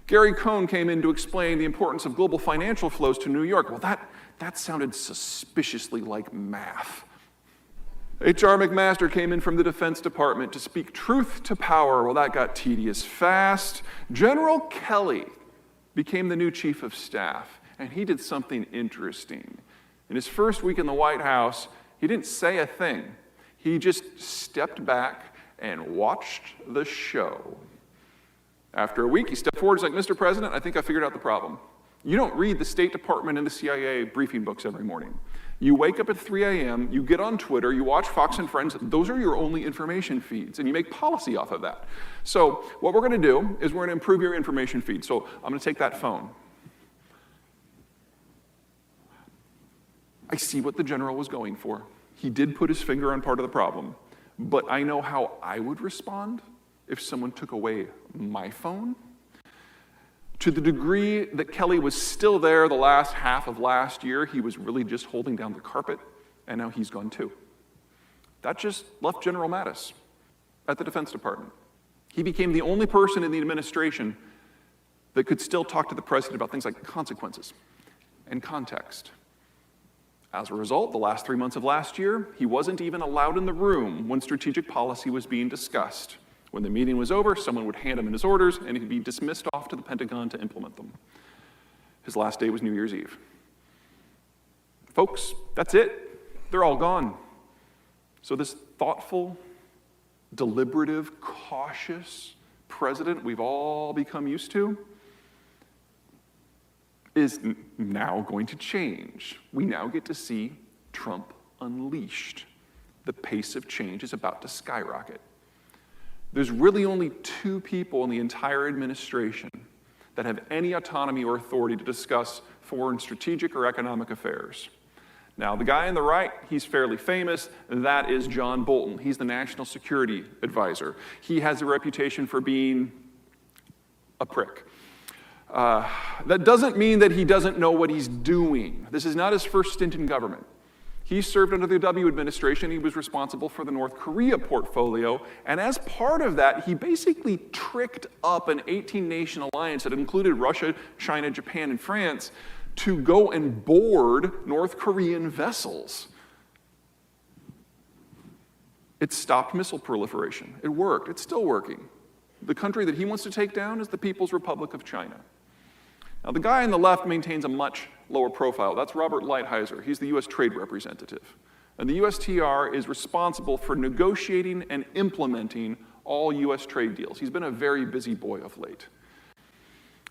Gary Cohn came in to explain the importance of global financial flows to New York. Well, that sounded suspiciously like math. H.R. McMaster came in from the Defense Department to speak truth to power. Well, that got tedious fast. General Kelly became the new chief of staff, and he did something interesting. In his first week in the White House, he didn't say a thing. He just stepped back and watched the show. After a week, he stepped forward and was like, Mr. President, I think I figured out the problem. You don't read the State Department and the CIA briefing books every morning. You wake up at 3 a.m., you get on Twitter, you watch Fox and Friends, those are your only information feeds, and you make policy off of that. So what we're gonna do is we're gonna improve your information feed. So I'm gonna take that phone. I see what the general was going for. He did put his finger on part of the problem, but I know how I would respond if someone took away my phone. To the degree that Kelly was still there the last half of last year, he was really just holding down the carpet, and now he's gone too. That just left General Mattis at the Defense Department. He became the only person in the administration that could still talk to the president about things like consequences and context. As a result, the last 3 months of last year, he wasn't even allowed in the room when strategic policy was being discussed. When the meeting was over, someone would hand him his orders, and he'd be dismissed off to the Pentagon to implement them. His last day was New Year's Eve. Folks, that's it. They're all gone. So this thoughtful, deliberative, cautious president we've all become used to is now going to change. We now get to see Trump unleashed. The pace of change is about to skyrocket. There's really only two people in the entire administration that have any autonomy or authority to discuss foreign strategic or economic affairs. Now, the guy on the right, he's fairly famous. That is John Bolton. He's the National Security Advisor. He has a reputation for being a prick. That doesn't mean that he doesn't know what he's doing. This is not his first stint in government. He served under the W administration. He was responsible for the North Korea portfolio. And as part of that, he basically tricked up an 18-nation alliance that included Russia, China, Japan, and France to go and board North Korean vessels. It stopped missile proliferation. It worked. It's still working. The country that he wants to take down is the People's Republic of China. Now, the guy on the left maintains a much lower profile. That's Robert Lighthizer. He's the US Trade Representative. And the USTR is responsible for negotiating and implementing all US trade deals. He's been a very busy boy of late.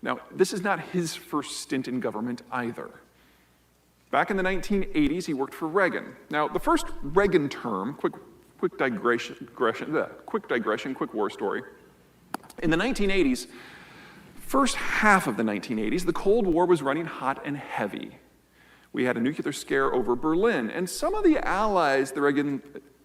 Now, this is not his first stint in government either. Back in the 1980s, he worked for Reagan. Now, the first Reagan term, quick digression, quick war story. In the 1980s, first half of the 1980s, the Cold War was running hot and heavy. We had a nuclear scare over Berlin, and some of the allies the Reagan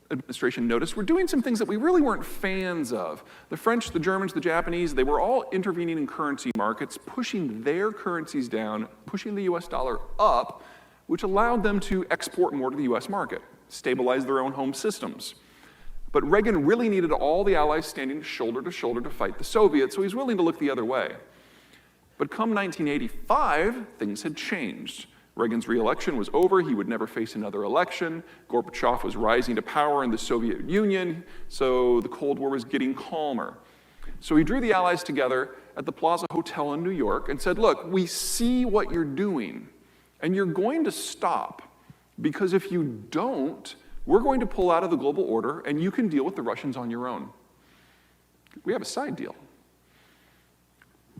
administration noticed were doing some things that we really weren't fans of. The French, the Germans, the Japanese, they were all intervening in currency markets, pushing their currencies down, pushing the US dollar up, which allowed them to export more to the US market, stabilize their own home systems. But Reagan really needed all the allies standing shoulder to fight the Soviets, so he's willing to look the other way. But come 1985, things had changed. Reagan's re-election was over. He would never face another election. Gorbachev was rising to power in the Soviet Union, so the Cold War was getting calmer. So he drew the allies together at the Plaza Hotel in New York and said, look, we see what you're doing, and you're going to stop, because if you don't, we're going to pull out of the global order, and you can deal with the Russians on your own. We have a side deal.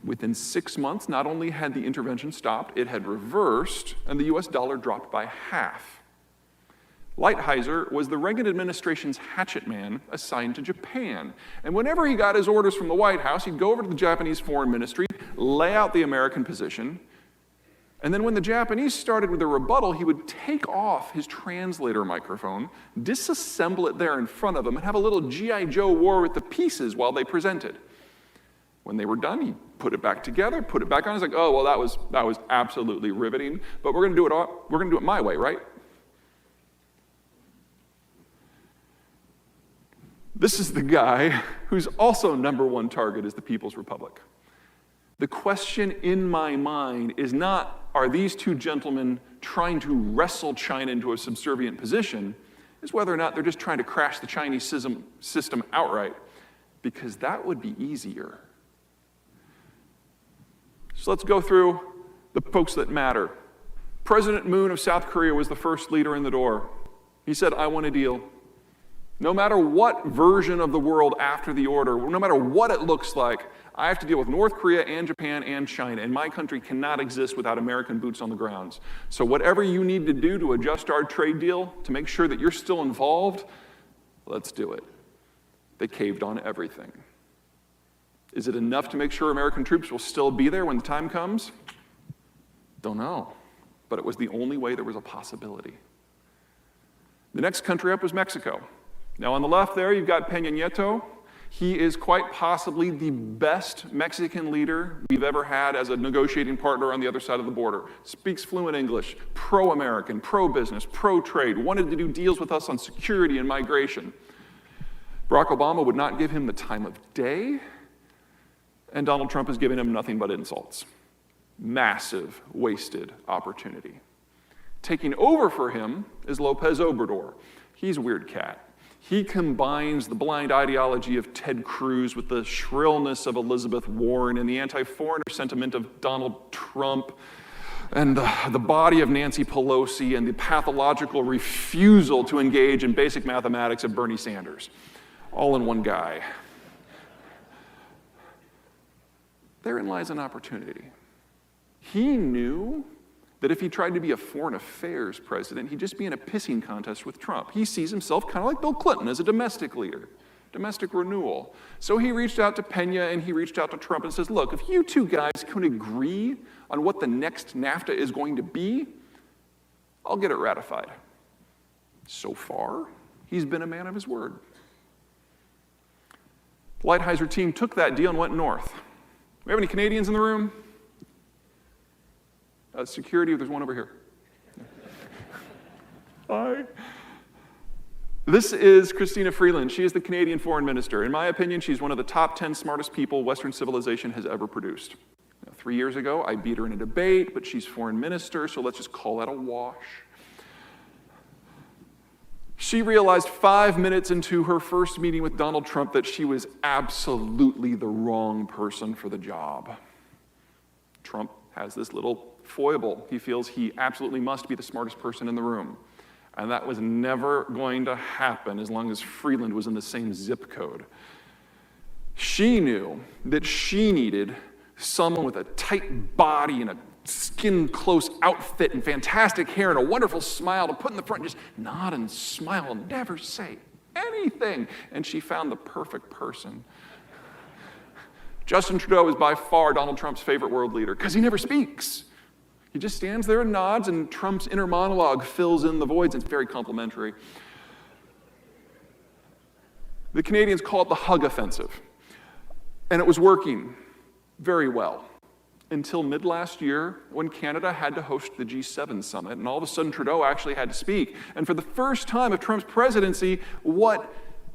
Within 6 months, not only had the intervention stopped, it had reversed, and the US dollar dropped by half. Lighthizer was the Reagan administration's hatchet man assigned to Japan. And whenever he got his orders from the White House, he'd go over to the Japanese Foreign Ministry, lay out the American position, and then when the Japanese started with a rebuttal, he would take off his translator microphone, disassemble it there in front of them, and have a little G.I. Joe war with the pieces while they presented. When they were done, he put it back together, put it back on. He's like, oh, well, that was absolutely riveting, but we're going to do it my way, right? This is the guy whose also #1 target is the People's Republic. The question in my mind is not, are these two gentlemen trying to wrestle China into a subservient position, is whether or not they're just trying to crash the Chinese system outright, because that would be easier. So let's go through the folks that matter. President Moon of South Korea was the first leader in the door. He said, I want a deal. No matter what version of the world after the order, no matter what it looks like, I have to deal with North Korea and Japan and China, and my country cannot exist without American boots on the ground. So whatever you need to do to adjust our trade deal to make sure that you're still involved, let's do it. They caved on everything. Is it enough to make sure American troops will still be there when the time comes? Don't know. But it was the only way there was a possibility. The next country up was Mexico. Now on the left there, you've got Peña Nieto. He is quite possibly the best Mexican leader we've ever had as a negotiating partner on the other side of the border. Speaks fluent English, pro-American, pro-business, pro-trade, wanted to do deals with us on security and migration. Barack Obama would not give him the time of day, and Donald Trump has given him nothing but insults. Massive wasted opportunity. Taking over for him is Lopez Obrador. He's a weird cat. He combines the blind ideology of Ted Cruz with the shrillness of Elizabeth Warren and the anti-foreigner sentiment of Donald Trump and the body of Nancy Pelosi and the pathological refusal to engage in basic mathematics of Bernie Sanders. All in one guy. Therein lies an opportunity. He knew that if he tried to be a foreign affairs president, he'd just be in a pissing contest with Trump. He sees himself kind of like Bill Clinton as a domestic leader, domestic renewal. So he reached out to Peña and he reached out to Trump and says, look, if you two guys can agree on what the next NAFTA is going to be, I'll get it ratified. So far, he's been a man of his word. The Lighthizer team took that deal and went north. We have any Canadians in the room? Security, there's one over here. Hi. This is Christina Freeland. She is the Canadian Foreign Minister. In my opinion, she's one of the top 10 smartest people Western civilization has ever produced. Now, 3 years ago, I beat her in a debate, but she's Foreign Minister, so let's just call that a wash. She realized 5 minutes into her first meeting with Donald Trump that she was absolutely the wrong person for the job. Trump has this little foible. He feels he absolutely must be the smartest person in the room. And that was never going to happen as long as Freeland was in the same zip code. She knew that she needed someone with a tight body and a skin-close outfit and fantastic hair and a wonderful smile to put in the front and just nod and smile and never say anything. And she found the perfect person. Justin Trudeau is by far Donald Trump's favorite world leader because he never speaks. He just stands there and nods, and Trump's inner monologue fills in the voids. It's very complimentary. The Canadians call it the hug offensive. And it was working very well until mid-last year when Canada had to host the G7 summit, and all of a sudden Trudeau actually had to speak. And for the first time of Trump's presidency, what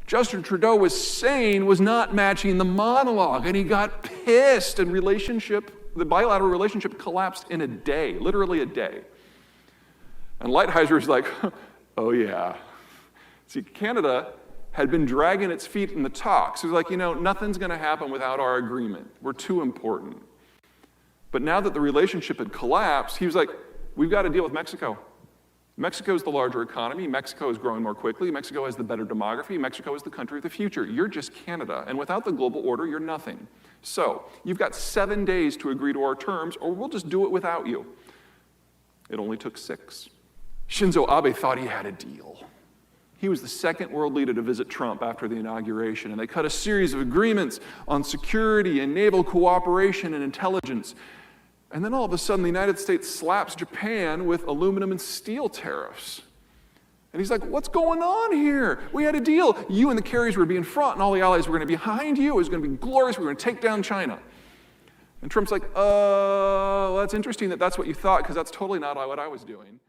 Justin Trudeau was saying was not matching the monologue, and he got pissed, and the bilateral relationship collapsed in a day, literally a day. And Lighthizer is like, oh yeah. See, Canada had been dragging its feet in the talks. It was like, nothing's going to happen without our agreement. We're too important. But now that the relationship had collapsed, he was like, we've got to deal with Mexico. Mexico's the larger economy. Mexico is growing more quickly. Mexico has the better demography. Mexico is the country of the future. You're just Canada. And without the global order, you're nothing. So you've got 7 days to agree to our terms, or we'll just do it without you. It only took 6. Shinzo Abe thought he had a deal. He was the second world leader to visit Trump after the inauguration, and they cut a series of agreements on security and naval cooperation and intelligence. And then all of a sudden, the United States slaps Japan with aluminum and steel tariffs. And he's like, what's going on here? We had a deal. You and the carriers were to be in front, and all the allies were going to be behind you. It was going to be glorious. We were going to take down China. And Trump's like, well, that's interesting that that's what you thought, because that's totally not what I was doing.